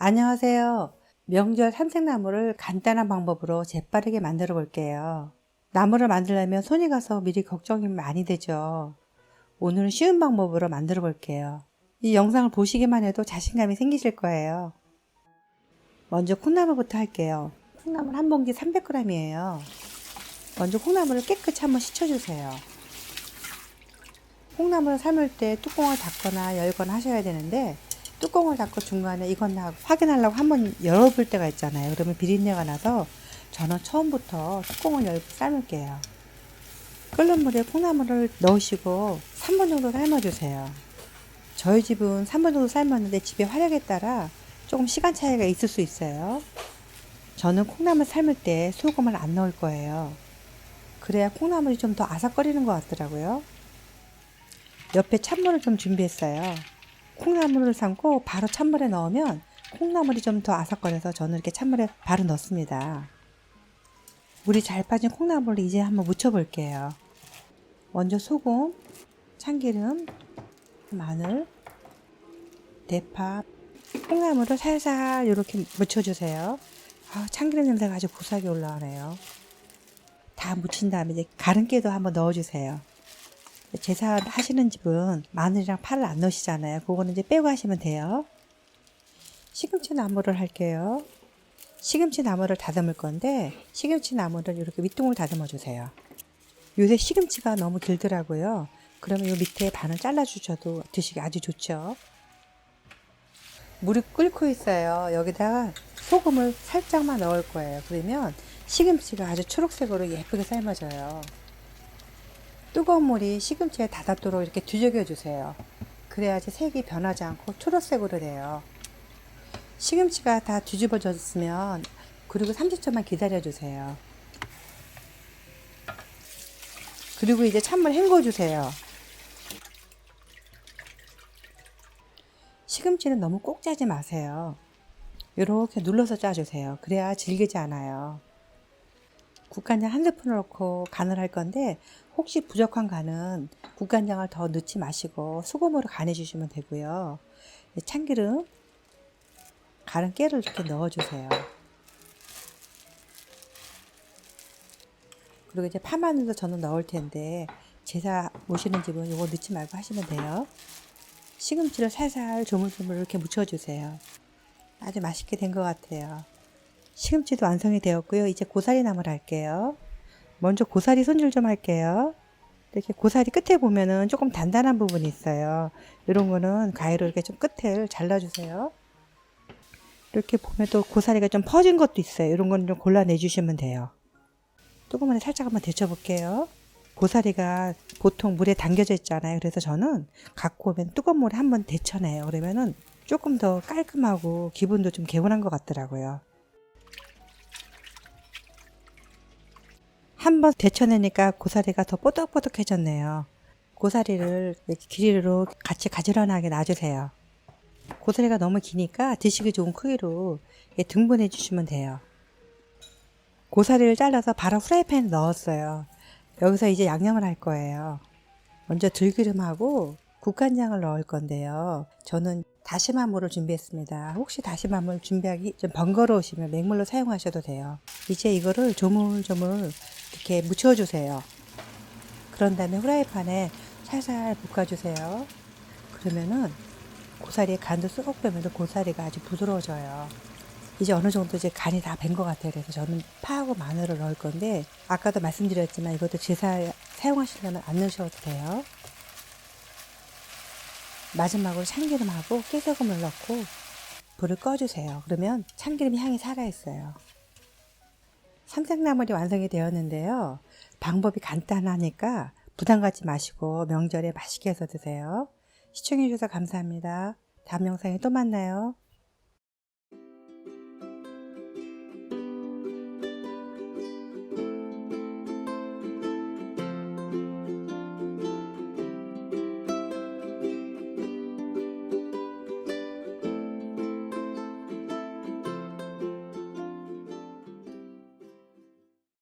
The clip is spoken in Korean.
안녕하세요. 명절 삼색나물을 간단한 방법으로 재빠르게 만들어 볼게요. 나물을 만들려면 손이 가서 미리 걱정이 많이 되죠. 오늘은 쉬운 방법으로 만들어 볼게요. 이 영상을 보시기만 해도 자신감이 생기실 거예요. 먼저 콩나물부터 할게요. 콩나물 한 봉지 300g이에요. 먼저 콩나물을 깨끗이 한번 씻어주세요. 콩나물을 삶을 때 뚜껑을 닫거나 열거나 하셔야 되는데 뚜껑을 닫고 중간에 익었나 확인하려고 한번 열어볼 때가 있잖아요. 그러면 비린내가 나서 저는 처음부터 뚜껑을 열고 삶을게요. 끓는 물에 콩나물을 넣으시고 3분 정도 삶아주세요. 저희 집은 3분 정도 삶았는데 집의 화력에 따라 조금 시간 차이가 있을 수 있어요. 저는 콩나물 삶을 때 소금을 안 넣을 거예요. 그래야 콩나물이 좀 더 아삭거리는 것 같더라고요. 옆에 찬물을 좀 준비했어요. 콩나물을 삶고 바로 찬물에 넣으면 콩나물이 좀 더 아삭거려서 저는 이렇게 찬물에 바로 넣습니다. 물이 잘 빠진 콩나물을 이제 한번 무쳐 볼게요. 먼저 소금, 참기름, 마늘, 대파, 콩나물을 살살 이렇게 무쳐주세요. 참기름 냄새가 아주 고소하게 올라오네요. 다 무친 다음에 이제 가른깨도 한번 넣어주세요. 제사 하시는 집은 마늘이랑 파를 안 넣으시잖아요. 그거는 이제 빼고 하시면 돼요. 시금치 나물을 할게요. 시금치 나물을 다듬을 건데 시금치 나물을 이렇게 밑둥을 다듬어 주세요. 요새 시금치가 너무 길더라고요. 그러면 요 밑에 반을 잘라 주셔도 드시기 아주 좋죠. 물이 끓고 있어요. 여기다가 소금을 살짝만 넣을 거예요. 그러면 시금치가 아주 초록색으로 예쁘게 삶아져요. 뜨거운 물이 시금치에 닿도록 이렇게 뒤적여 주세요. 그래야지 색이 변하지 않고 초록색으로 돼요. 시금치가 다 뒤집어졌으면 그리고 30초만 기다려 주세요. 그리고 이제 찬물 헹궈 주세요. 시금치는 너무 꼭 짜지 마세요. 이렇게 눌러서 짜주세요. 그래야 질기지 않아요. 국간장 한 스푼을 넣고 간을 할 건데 혹시 부족한 간은 국간장을 더 넣지 마시고 소금으로 간해 주시면 되고요. 참기름, 가른 깨를 이렇게 넣어주세요. 그리고 이제 파마늘도 저는 넣을 텐데 제사 모시는 집은 이거 넣지 말고 하시면 돼요. 시금치를 살살 조물조물 이렇게 묻혀주세요. 아주 맛있게 된 것 같아요. 시금치도 완성이 되었고요. 이제 고사리 나물 할게요. 먼저 고사리 손질 좀 할게요. 이렇게 고사리 끝에 보면은 조금 단단한 부분이 있어요. 이런 거는 가위로 이렇게 좀 끝을 잘라주세요. 이렇게 보면 또 고사리가 좀 퍼진 것도 있어요. 이런 거는 좀 골라내 주시면 돼요. 뜨거운 물에 살짝 한번 데쳐 볼게요. 고사리가 보통 물에 담겨져 있잖아요. 그래서 저는 갖고 오면 뜨거운 물에 한번 데쳐내요. 그러면은 조금 더 깔끔하고 기분도 좀 개운한 것 같더라고요. 한번 데쳐내니까 고사리가 더 뽀득뽀득해졌네요. 고사리를 이렇게 길이로 같이 가지런하게 놔주세요. 고사리가 너무 기니까 드시기 좋은 크기로 등분해 주시면 돼요. 고사리를 잘라서 바로 후라이팬에 넣었어요. 여기서 이제 양념을 할 거예요. 먼저 들기름하고 국간장을 넣을 건데요. 저는 다시마 물을 준비했습니다. 혹시 다시마 물 준비하기 좀 번거로우시면 맹물로 사용하셔도 돼요. 이제 이거를 조물조물 이렇게 묻혀주세요. 그런 다음에 후라이팬에 살살 볶아주세요. 그러면은 고사리에 간도 쏙 빼면서 고사리가 아주 부드러워져요. 이제 어느 정도 이제 간이 다 밴 것 같아요. 그래서 저는 파하고 마늘을 넣을 건데 아까도 말씀드렸지만 이것도 제사에 사용하시려면 안 넣으셔도 돼요. 마지막으로 참기름하고 깨소금을 넣고 불을 꺼주세요. 그러면 참기름 향이 살아있어요. 삼색나물이 완성이 되었는데요. 방법이 간단하니까 부담 갖지 마시고 명절에 맛있게 해서 드세요. 시청해주셔서 감사합니다. 다음 영상에 또 만나요.